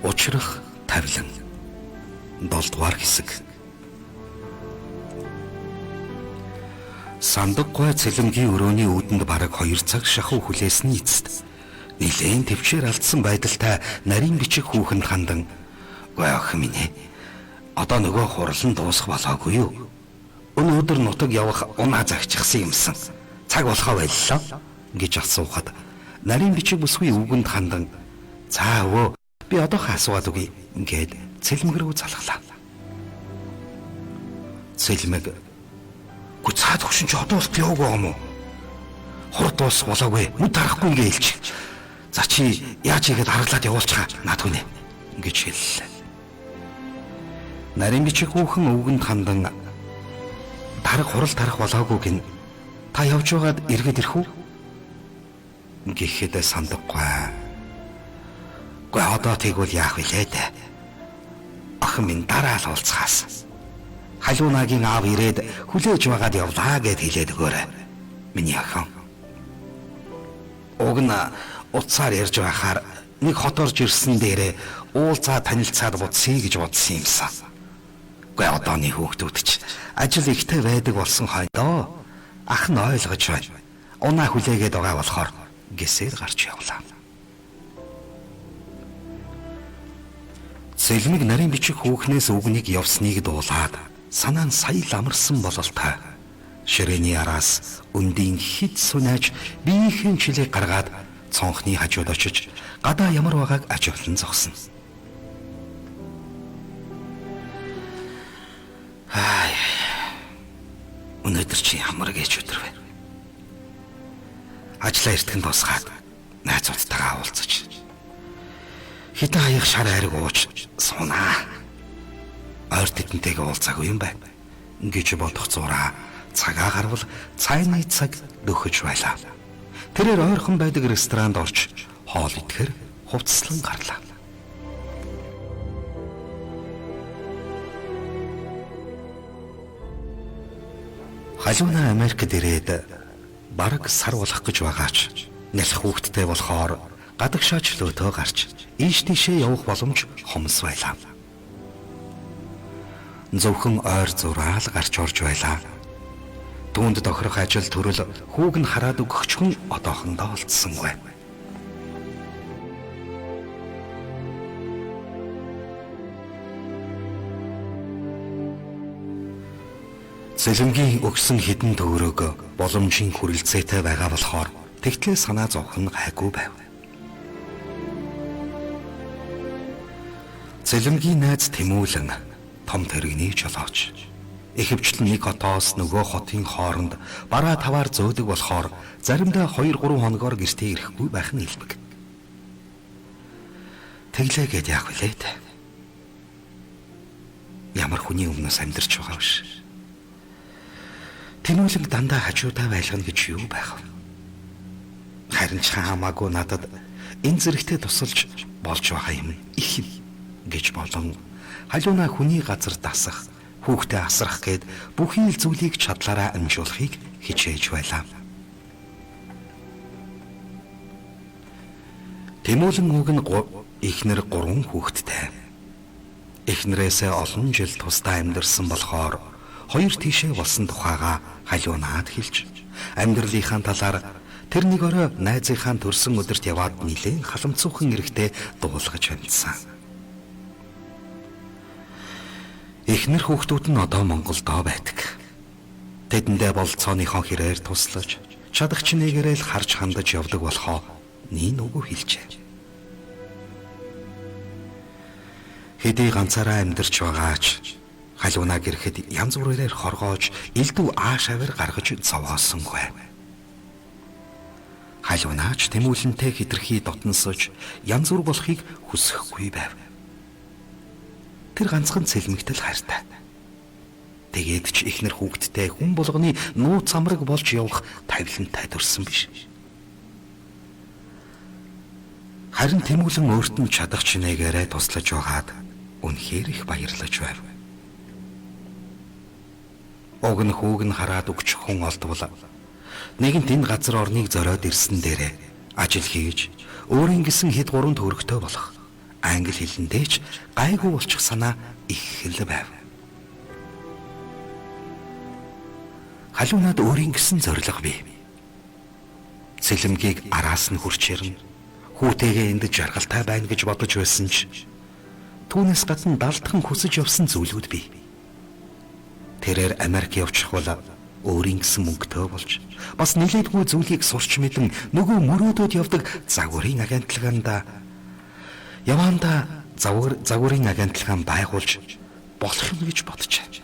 Учрах тавилан 7 дугаар хэсэг. Сандаггой цэлэмгийн өрөөний үүдэнд бараг 2 цаг шахуу хүлээсний эцэст нилээн төвчээр алдсан байдалтай нарийн бичих хүүхэнд хандан "Ой охин минь ээ. Одоо нөгөө хурал нь дуусах болоогүй юу? Өнөөдөр нутаг явах унаа загчихсан юмсан. Цаг болохоо байллаа" гэж асуухад нарийн бичих бүсгүй үгэнд хандан "За өвөө, би одоохон асууад үгүй" гээд цэлмэг рүү залглаа. Цэлмэг "Гү цаад хөшин ч одоо болт яваагүй юм уу? Хурд дуусах болоогүй. Нүд харахгүй ингээ хэлчих. За чи яаж игээд харгалаад явуулчихаа над хүнэ" гэж хэллээ. Нарийн бичих хүүхэн үгэнд хандан "Тараг хурал тарах болоогүй гин. Та явж байгаад эргээд ирэх үү?" гэхэд Сандаггой "Гүй одоо тэгвэл яах вүлээ дээ. Охин минь дараа л уулзахаас. Халуунагийн аав ирээд хүлээж байгаад явлаа" гэд хэлээд өгөөрэй. Миний охин. Уг нь утсаар ярьж байхаар нэг хот орж ирсэн дээрээ уулзаа танилцаад буцъя гэж бодсон юмсан. Гүй одооны хүүхдүүд ч ажил ихтэй байдаг болсон хойдоо ах нь ойлгож байна. Унаа хүлээгээд байгаа болохоор гэсээр гарч явлаа. Цэлмэг нарийн бичих хүүхнээс үгнийг явсныг дуулаад санаа нь сая ламарсан бололтой. Ширээний араас өндийн хит сунаж биеийн чилээ гаргаад цонхны хажууд очиж гадаа ямар байгааг ажиглан зогсно. Өнөөдөр чи ямар гэж өдөр вэ? Ажлаа эртгэн дуусгаад найзуудтайгаа уулзаж хитэн хаях шар айраг ууж сунаа. Ойр тэдэнтэйгээ уулзаагүй юм байна гэж бодох зураа цагаа гарвал цайны цаг дөхөж байлаа. Тэрээр ойрхон байдаг ресторанд орж хоол идэхээр хувцаслан гарлаа. Халууна Америкт ирээд бараг сар болох гэж байгаач нялх хүүхдтэй болохоор гадагшаач лөөтөө гарч ийш тийшээ явах боломж хомс байлаа. Зөвхөн ойр зураал гарч орж байлаа. Түүнд тохирох ажил төрөл хүүг нь хараад өгөх хүн одоохондоо олдсонгүй. Цэлэмгийн өгсөн хідэн төгрөг боломжийн хүрэлцээтэй байгаа болохоор тэгтлээ санаа зовх нь гайгүй байв. Цэлэмгийн найз Тэмүүлэн том тэрэгний жолооч. Ихэвчлэн нэг хотоос нөгөө хотын хооронд бараа таваар зөөдөг болохоор заримдаа 2-3 хоногоор гэртээ ирэхгүй байх нь илбэг. Тэглээгээд яах вүлээ дээ? Ямар хүний өмнөөс амьдарч байгаа биш. Тэмүүлэн дандаа хажуудаа байлгана гэж юу байх вэ? Харин ч хамаагүй надад энэ зэрэгтэй тусалж болж байгаа юм их юм гэж болон халууна хүний газар дасах, хүүхдээ асрах гээд бүхий л зүйлийг чадлаараа амжуулахыг хичээж байлаа. Тэмүүлэн уг нь эхнэр 3 хүүхэдтэй. Эхнэрээсээ олон жил тусдаа амьдарсан болохоор 2 тийшээ болсон тухайга халуунаад хэлж амьдралынхаа талаар тэр нэг орой найзынхаа төрсөн өдөрт яваад нилээн халамцуухан эрэхтэй дуулгаж амьдсан. Эхнэр хүүхдүүд нь одоо Монголдоо байдаг. Тэдэндээ болцооныхон хэрээр туслаж, чадах чинээгээрээ л харж хандаж явдаг болохоо нин үгүй хэлжээ. Хэдий ганцаараа амьдарч байгаач халуунаа гэрэхэд янз бүрээр хоргоож, элдв аашавар гаргаж зовоосонгүй. Халуунаач Тэмүүлэнтэй хитрхи дотносож, янз бүр болохыг хүсэхгүй байв. Тэр ганцхан цэлмэгтэл хайртай. Тэгээд ч эхнэр хүүхэдтэй хүн болгоны нууц амраг болж явах тавилантай төрсөн биш. Харин Тэмүүлэн өөрт нь чадах чинээгээрээ туслаж байгаад үнэхээр их баярлаж байв. Уг нь хүүг нь хараад өгч хүн олдвол нэгэнт энэ газар орныг зориод ирсэн дээрээ ажил хийж өөрийн гэсэн хэд 3 төгрөгтэй болох англи хэлэндээ ч гайгүй болчих санаа их хэл байв. Халуунаад өөрийн гэсэн зориг бий. Цэлэмгийг араас нь хурч ирнэ. Хүүтэйгээ энд жаргалтай байна гэж бодож байсан ч түүнээс гадна далдхан хүсэж явсан зүйлүүд бий. Тэрээр Америк явчих бол өөрийн гэсэн мөнгөтэй болж бас нэлээдгүй зүйлийг сурч мэдэн нөгөө мөрөөдөд явдаг загварын агентлагаанд яванда загварын агентлагаан байгуулж болох юм гэж боджээ.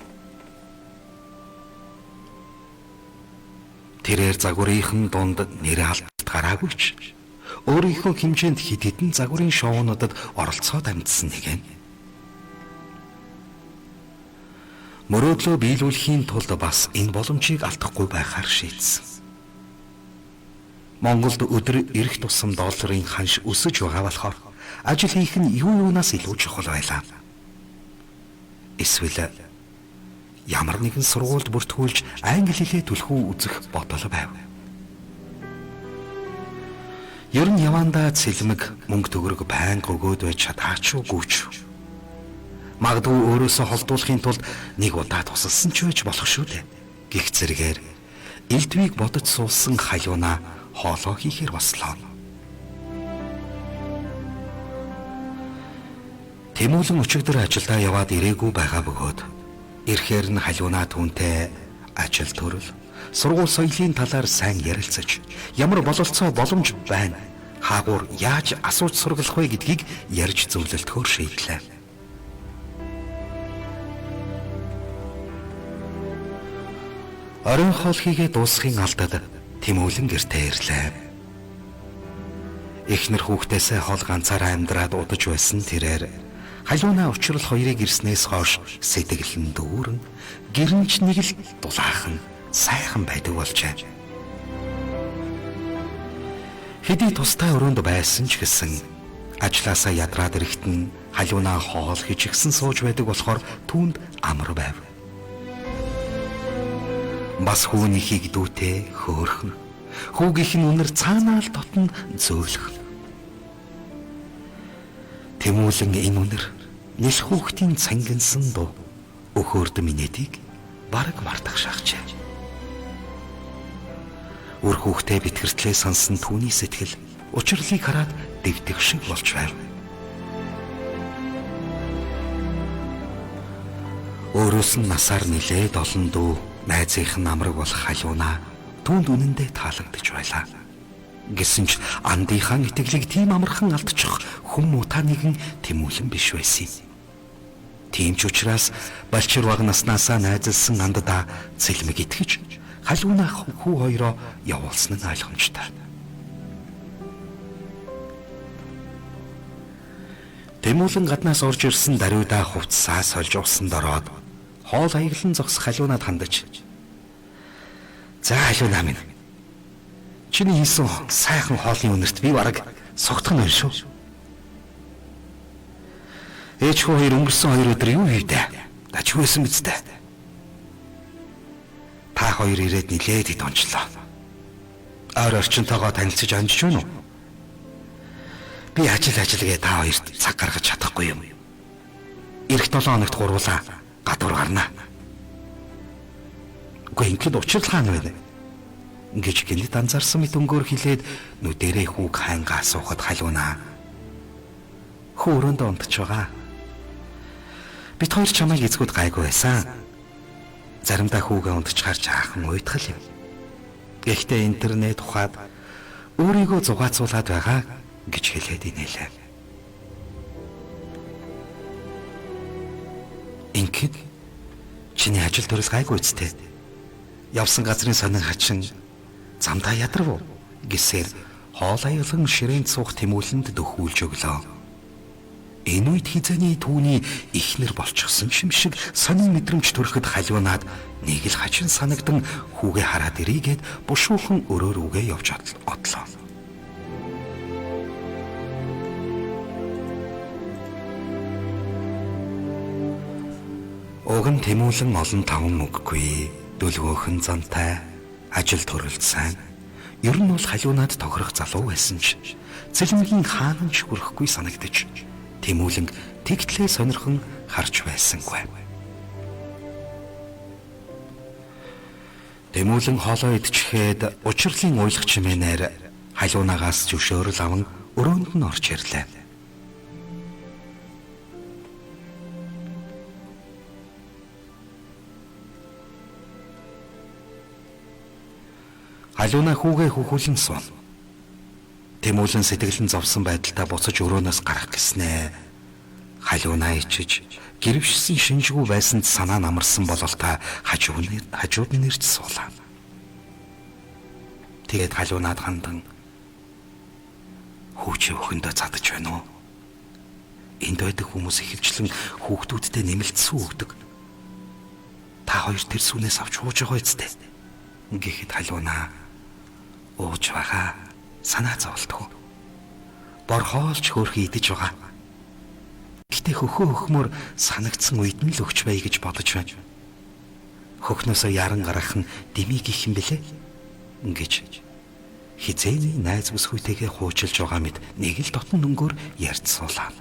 Тэрээр загварынхан дунд нэрээ алт гараагүй ч өөрийнхөө хэмжээнд хэд хэдэн загварын шоунуудад оролцоод амьдсан нэгэн. Мөрөөдлөө биелүүлэхийн тулд бас энэ боломжийг алдахгүй байхаар шийдсэн. Монголд өдөр ирэх тусам долларын ханш өсөж байгаа болохоор ажил хийх нь юунаас илүү чухал байлаа. Эсвэл ямар нэгэн сургуульд бүртгүүлж англи хэлээ түлхүү үзэх бодол байв. Ер нь явандаа цэлмэг мөнгө төгрөг байнга өгөөд байж чадаагүй ч. Магадгүй өөрөөсөө холдуулахын тулд нэг удаа тусалсан ч байж болох шүү дээ. Гэх зэрэгээр элдвийг бодож суусан халуунаа хоолоо хийхээр бослоо. Тэмүүлэн өчигдөр ажилдаа яваад ирээгүй байгаа бөгөөд ирэхээр нь халуунаа түүнтэй ажил төрөл, сургууль соёлын талаар сайн ярилцаж, ямар бололцоо боломж байна, хаагуур яаж асууж сургалах вэ гэдгийг ярьж зөвлөлтөөр шийдлээ. Орон хоол хийгээ дуусахын алдад Тэмүүлэн гэртээ ирлээ. Эхнэр хүүхдээсээ хоол ганцаараа амьдраад удаж байсан тэрээр халуунаа учрал хоёрыг ирснээс хойш сэтгэл нь дүүрэн, гэрнч нэг л дулаахан сайхан байдаг болжээ. Хэдий тустай өрөөнд байсан ч гэсэн ажлаасаа ядраад ирэхэд нь халуунаа хоол хижигсэн сууж байдаг болохоор түүнд амар байв. Бас хүүнийхийг дүүтэй хөөрхөн, хүүгийнх нь үнэр цаанаа л дотн зөөлөх. Тэмүүлэн энэ үнэр нэл хүүхдийн цангинсан дуу өхөөрд минэтийг бараг мартах шахжээ. Үр хүүхдээ битгэртлээ сонсон түүний сэтгэл учрлыг хараад дэвтэх шиг болж байв. Өөрөөс нь насаар нилээд олон дүү найзынх нь амраг болох халуунаа түүнд үнэндээ таалагдж байлаа. Гэсэн ч андынхаа итгэлийг тийм амархан алдчих хүн муутай нэгэн Тэмүүлэн биш байсан юм. Тийм ч учраас балчир баг наснаасаа найзалсан анддаа цэлмэг итгэж халуунаа хүү хоёроо явуулсан нь ойлгомжтой. Тэмүүлэн гаднаас орж ирсэн даруйдаа хувцсаа сольж усанд ороод хоол аяглан зогсох халуунаад хандаж, "За халуунаа минь. Чиний хийсэн сайхан хоолны үнэрт би бараг согтох нь шүү. Ээж хүү хоёр өнгөрсөн 2 өдөр юу хийдэ? Дач байсан биз дээ. Та хоёр ирээд нилээд ид онцлоо. Ойр орчинтойгоо танилцаж амжиж байна уу? Би ажил гээ та хоёрт цаг гаргаж чадахгүй юм. Ирэх 7 хоногт гурвуулаа гадуур гарнаа. Үгүй ингээд учирлахаа байна." Гэж гинэд анзаарсан мэт өнгөөр хэлээд нүдэрээ хүүг хайнгаа суухад халуунаа. "Хүү өрөөндөө унтж байгаа. Бид хоёр чамайг эзгүүд гайгүй байсан. Заримдаа хүүгээ унтчихаар жаахан уйтгал юм. Гэхдээ интернет ухаад өөрийгөө зугаацуулаад байгаа" гэж хэлээд инээлээ. "Ингээд чиний ажил төрөл гайгүй үстэй. Явсан газрын сонин хачин замдаа ядрав уу?" гэсээр хоол аяглан ширээнд суух Тэмүүлэнд дөхүүлж өглөө. Энэ үед хизээний түүний ихнэр болчихсон юм шиг сонин мэдрэмж төрөхөд халуунаад нэг л хачин санагдан хүүгээ хараад ирийгээд бушуухан өрөөр үгээ явж одлоо. Уг нь Тэмүүлэн олон таван үггүй, дөлгөөхөн зантай, ажил төрөлд сайн. Ер нь бол халуунаад тохирох залуу байсан ч цэлмгийн хаанч хүрэхгүй санагдаж Тэмүүлэн тэгтлээ сонирхон харж байсангүй. Тэмүүлэн хоолоо идчихээд учирлын уйлах чимээнээр халуунагаас зөвшөөрөл аван өрөөнд нь орж ирлээ. Халуунаа хүүгээ хөхүүлэн суун. Тэмүүлэн сэтгэлэн зовсон байдалтай буцаж өрөөнөөс гарах гэснээ. Халуунаа ичиж гэрвшсэн шинжгүй байсанд санаа намарсан бололтой хажууд нь ирж суулаа. Тэгээд халуунаад хандан хүүчээ өхөндөө цадаж байна уу? Энд байдаг хүмүүс ихэвчлэн хүүхдүүдтэй нэмэлтсэн өгдөг. Та хоёр тэр сүнээс авч хууж байгаа үстэй. Гэхэд халуунаа ууж байгаа санаа зовлтгүй. Бор хоолч хөөрхөн идэж байгаа. Гэтэ хөхөө хөхмөр санагдсан үед нь л өгч бай гэж бодож байна. Хөхнөөсөө яран гарах нь димиг их юм бэлээ. Ингэж хизээний найз бүсгүйтэйгээ хуучилж байгаа мэд нэг л дотн өнгөөр ярьж суулаа.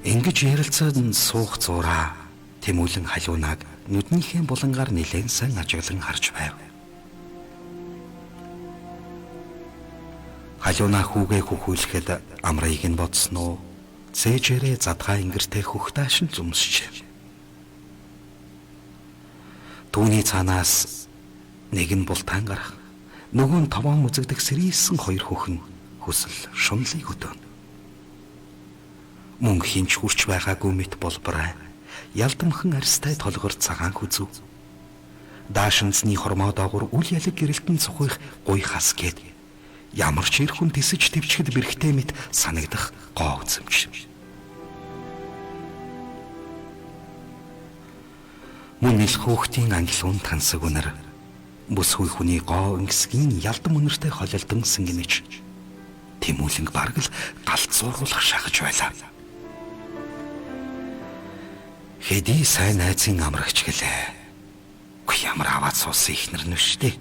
Ингэж ярилцаад суух зураа Тэмүүлэн халуунаг нүднийхээ булангаар нэлээд сайн ажиглан харж байв. Халуунаа хүүгээ хөхүүлэхэд амрыг нь бодсноо цээжэрээ задгаа ингэртэй хөх таашин зүмсчээ. Түүний цаанаас нэг нь бултаан гарах, нөгөө нь товоон үзэгдэх сэрийсэн хоёр хөхн хүсэл шунлыг өдөөн. Мөн хинч хүрч байгаагүй мэт болборой, ялдамхан арьстай толгор цагаан хүзүү. Даашинцны хормоо доогуур үл ялэг гэрэлтэн цухих гуй хас гээд ямар ч ирхэн тисэж твчгэд бэрхтээ мэт санагдах гоо үзэмж. Мөн ил хөөхтийн ангилуун тансаг үнэр бүсгүй хүний гоо ингэсгийн ялдам үнэртэй холилдон сэнгэнэж Тэмүүлэн бараг л галзууруулах шахаж байлаа. Хэдий сайн найзын амрагч гэлээ. Үгүй ямар аваад суусан ихнэр нүштэй.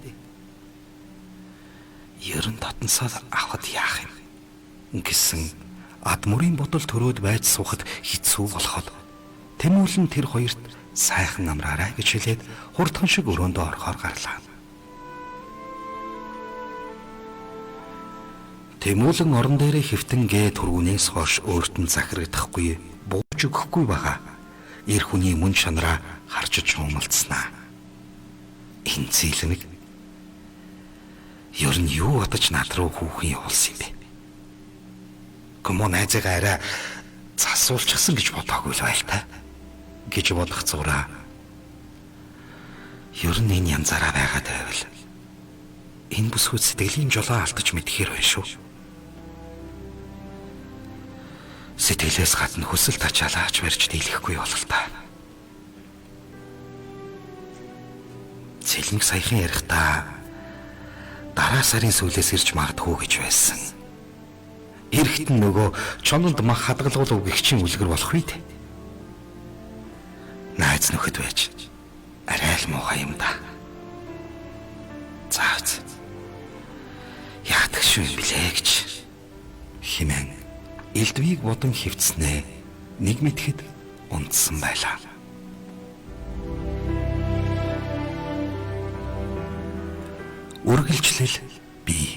Ерөн дотносоо авахд яах юм гэсэн ад мөрийн бодол төрөөд байж суухад хэцүү болоход Тэмүүлэн тэр хоёрт сайхан амраарай гэж хэлээд хурдхан шиг өрөөндөө орохоор гарлаа. Тэмүүлэн орон дээрээ хэвтэн гээ түргүнээс хойш өөрт нь захирагдахгүй бууж өгөхгүй байгаа. Эр хүний мөн чанараа харж чумалцснаа. Энэ зилмэг ер нь юу бодож над руу хүүхэн явуулсан юм бэ? Гүмөө найзгаа арай засуулчихсан гэж бодоогүй л байлтай гэж бодох зураа. Ер нь энэ янзаараа байгаад байвал энэ бүсгүй сэтгэлийн жолоо алдаж мэдхээр байна шүү. Сэтгэлээс гадна хүсэл тачаалаач барьж дийлэхгүй бололтой. Цэлмэг саяхан ярихдаа дараа сарын сүүлээс ирж магадгүй гэж байсан. Эрэхт нь нөгөө чононд мах хадгалгуул өгөгчийн үлгэр болох үед найз нөхөд байж арай л муухай юм да. Заац яадаг шүү юм блэ гэж химэн элдвийг бодон хөвцснээ нэг мэтгэд унтсан байлаа. Үргэлжлэл бий.